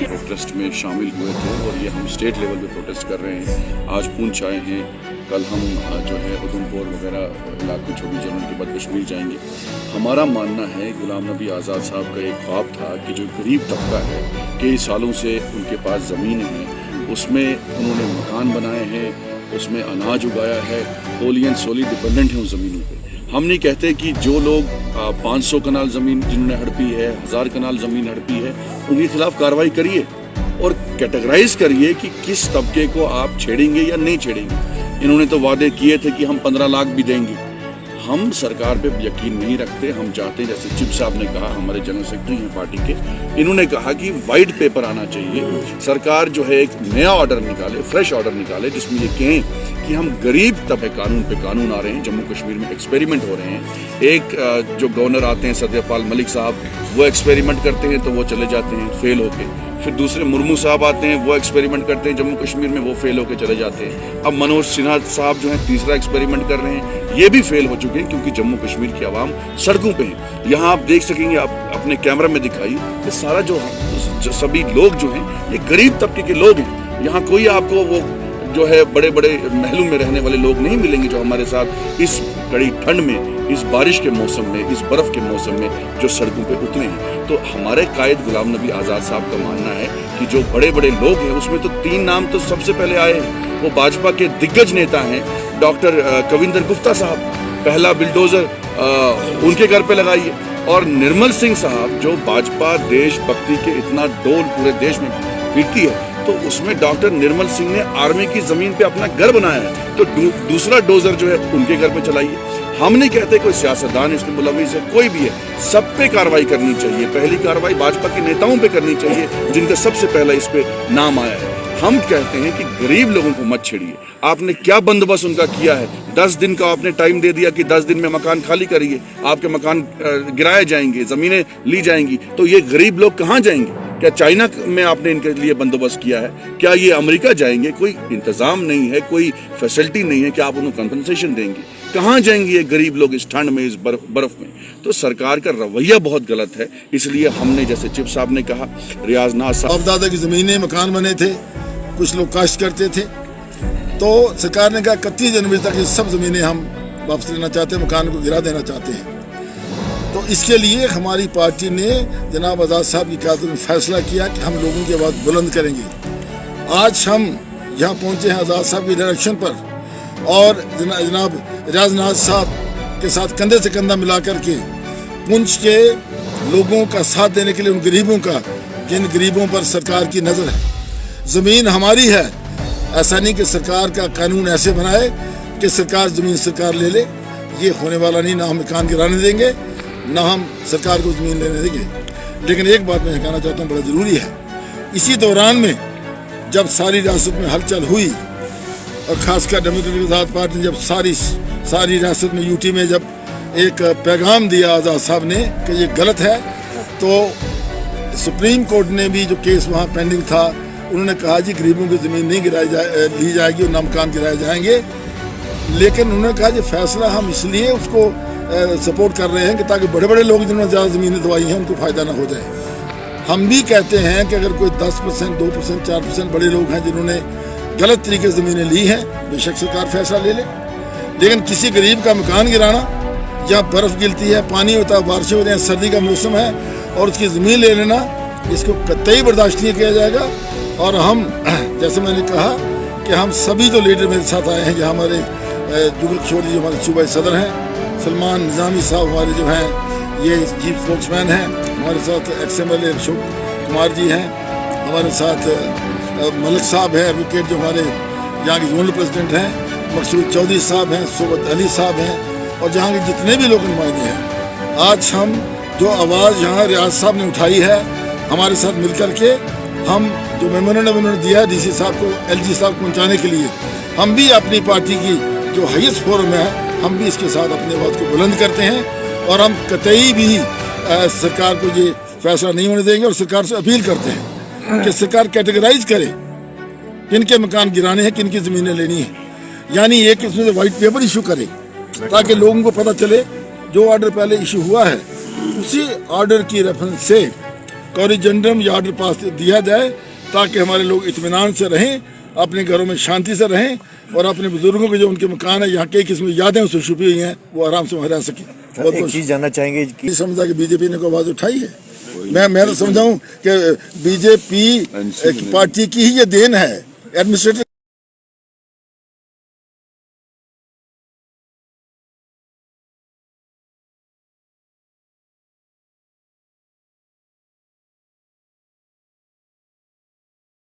Protest में शामिल हुए थे और ये हम स्टेट लेवल पे प्रोटेस्ट कर रहे हैं। आज पूंछ आए हैं, कल हम जो है उधमपुर वगैरह इलाकों 24 जनवरी के बाद कश्मीर जाएंगे। हमारा मानना है गुलाम नबी आज़ाद साहब का एक ख्वाब था कि जो गरीब तबका है, कई सालों से उनके पास ज़मीन है, उसमें उन्होंने मकान बनाए हैं, उसमें अनाज उगाया है, होली एंड सोली डिपेंडेंट है उन ज़मीनों पे। हम नहीं कहते कि जो लोग 500 कनाल ज़मीन जिन्होंने हड़पी है, 1000 कनाल ज़मीन हड़पी है, उनके खिलाफ कार्रवाई करिए और कैटेगराइज करिए कि किस तबके को आप छेड़ेंगे या नहीं छेड़ेंगे। इन्होंने तो वादे किए थे कि हम 15 लाख भी देंगे। हम सरकार पे यकीन नहीं रखते। हम चाहते हैं, जैसे चिप साहब ने कहा, हमारे जनरल सेक्रेटरी हैं पार्टी के, इन्होंने कहा कि वाइट पेपर आना चाहिए। सरकार जो है एक नया ऑर्डर निकाले, फ्रेश ऑर्डर निकाले, जिसमें ये कहें कि हम गरीब तबके कानून पे कानून आ रहे हैं। जम्मू कश्मीर में एक्सपेरिमेंट हो रहे हैं। एक जो गवर्नर आते हैं सत्यपाल मलिक साहब, वो एक्सपेरिमेंट करते हैं तो वो चले जाते हैं फेल होके। फिर दूसरे मुर्मू साहब आते हैं, वो एक्सपेरिमेंट करते हैं जम्मू कश्मीर में, वो फेल होके चले जाते हैं। अब मनोज सिन्हा साहब जो है तीसरा एक्सपेरिमेंट कर रहे हैं, ये भी फेल हो चुके हैं क्योंकि जम्मू कश्मीर की आवाम सड़कों पे है। यहाँ आप देख सकेंगे, आप अपने कैमरा में दिखाइए कि सारा जो सभी लोग जो हैं ये गरीब तबके के लोग हैं। यहाँ कोई आपको वो जो है बड़े बड़े महलों में रहने वाले लोग नहीं मिलेंगे जो हमारे साथ इस कड़ी ठंड में, इस बारिश के मौसम में, इस बर्फ के मौसम में जो सड़कों पे उतरे हैं। तो हमारे कायद गुलाम नबी आज़ाद साहब का मानना है कि जो बड़े बड़े लोग हैं उसमें तो 3 नाम तो सबसे पहले आए हैं। वो भाजपा के दिग्गज नेता हैं, डॉक्टर कविंदर गुप्ता साहब, पहला बिल्डोजर उनके घर पे लगाइए, और निर्मल सिंह साहब जो भाजपा देशभक्ति के इतना डोल पूरे देश में पीटती है, तो उसमें डॉक्टर निर्मल सिंह ने आर्मी की जमीन पे अपना घर बनाया है। तो दूसरा डोजर जो है उनके घर पे चलाइए। हम नहीं कहते कोई सियासतदान इसमें मुलविस है, कोई भी है, सब पे कार्रवाई करनी चाहिए। पहली कार्रवाई भाजपा के नेताओं पे करनी चाहिए जिनका सबसे पहला इस पे नाम आया है। हम कहते हैं कि गरीब लोगों को मत छेड़िए। आपने क्या बंदोबस्त उनका किया है? 10 दिन का आपने टाइम दे दिया कि 10 दिन में मकान खाली करिए, आपके मकान गिराए जाएंगे, जमीनें ली जाएंगी। तो ये गरीब लोग कहाँ जाएंगे? क्या चाइना में आपने इनके लिए बंदोबस्त किया है? क्या ये अमेरिका जाएंगे? कोई इंतजाम नहीं है, कोई फैसिलिटी नहीं है कि आप उन्हें कंपनसेशन देंगे। कहाँ जाएंगे ये गरीब लोग इस ठंड में, इस बर्फ में? तो सरकार का रवैया बहुत गलत है। इसलिए हमने, जैसे चिप साहब ने कहा, रियाज नाज साहब, बाप दादा की जमीनें, मकान बने थे, कुछ लोग काश्त करते थे, तो सरकार ने कहा 31 जनवरी तक ये सब जमीनें हम वापस लेना चाहते हैं, मकान को गिरा देना चाहते हैं। तो इसके लिए हमारी पार्टी ने जनाब आज़ाद साहब की क़यादत में फैसला किया कि हम लोगों की आवाज़ बुलंद करेंगे। आज हम यहाँ पहुँचे हैं आज़ाद साहब की डायरेक्शन पर, और जनाब रियाज नाज साहब के साथ कंधे से कंधा मिला करके पुंछ के लोगों का साथ देने के लिए, उन गरीबों का जिन गरीबों पर सरकार की नज़र है। ज़मीन हमारी है, ऐसा नहीं कि सरकार का कानून ऐसे बनाए कि सरकार ज़मीन सरकार ले ले। ये होने वाला नहीं। ना हम मकान गिराने देंगे, ना हम सरकार को ज़मीन लेने देंगे। लेकिन एक बात मैं कहना चाहता हूँ, बड़ा ज़रूरी है, इसी दौरान में जब सारी रियासत में हलचल हुई, और ख़ासकर डेमोक्रेटिक आज़ाद पार्टी ने जब सारी रियासत में यूटी में जब एक पैगाम दिया आज़ाद साहब ने कि ये गलत है, तो सुप्रीम कोर्ट ने भी जो केस वहाँ पेंडिंग था, उन्होंने कहा जी गरीबों की ज़मीन नहीं ली जाएगी और ना मकान गिराए जाएंगे। लेकिन उन्होंने कहा जी फैसला हम इसलिए उसको सपोर्ट कर रहे हैं कि ताकि बड़े बड़े लोग जिन्होंने ज़्यादा ज़मीनें दवाई हैं उनको फ़ायदा ना हो जाए। हम भी कहते हैं कि अगर कोई 10%, 2%, 4% बड़े लोग हैं जिन्होंने गलत तरीके से ज़मीनें ली हैं, बेशक सरकार फैसला ले ले। लेकिन किसी गरीब का मकान गिराना, या बर्फ़ गिरती है, पानी होता है, बारिशें होती हैं, सर्दी का मौसम है, और उसकी ज़मीन ले लेना, इसको कतई बर्दाश्त नहीं किया जाएगा। और हम, जैसे मैंने कहा कि हम सभी जो लीडर मेरे साथ आए हैं, जहाँ हमारे जुगल किशोर जी हमारे सूबाई सदर हैं, सलमान निज़ामी साहब हमारे जो हैं ये चीफ स्पोक्समैन हैं, हमारे साथ XMLA अशोक कुमार जी हैं, हमारे साथ मलिक साहब हैं, एडवोकेट जो हमारे यहाँ के जोनल प्रेसिडेंट हैं, मकसूद चौधरी साहब हैं, सोबत अली साहब हैं, और जहाँ के जितने भी लोग नुमाइंदे हैं। आज हम जो आवाज़ यहाँ रियाज साहब ने उठाई है, हमारे साथ मिल कर के हम जो मेमोरेंडम उन्होंने दिया है DC साहब को, LG साहब को पहुँचाने के लिए, हम भी अपनी पार्टी की जो हाईएस्ट फोरम है, हम भी इसके साथ अपनी आवाज़ को बुलंद करते हैं। और हम कतई भी सरकार को ये फैसला नहीं होने देंगे, और सरकार से अपील करते हैं कि सरकार कैटेगराइज करे किन के मकान गिराने हैं, किन की ज़मीनें लेनी है। यानी एक इसमें से वाइट पेपर इशू करे ताकि लोगों को पता चले जो ऑर्डर पहले इशू हुआ है उसी ऑर्डर की रेफरेंस से कोरिजेंडम या ऑर्डर पास दिया जाए ताकि हमारे लोग इत्मीनान से रहें, अपने घरों में शांति से रहें और अपने बुजुर्गों के जो उनके मकान है यहाँ कई किस्म की यादें उससे छुपी हुई हैं वो आराम से वहाँ रह सकें। बहुत एक चीज़ जानना चाहेंगे कि नहीं समझा कि बीजेपी ने कोई आवाज़ उठाई है। मैं तो समझाऊं कि बीजेपी एक पार्टी की ही ये देन है, एडमिनिस्ट्रेटर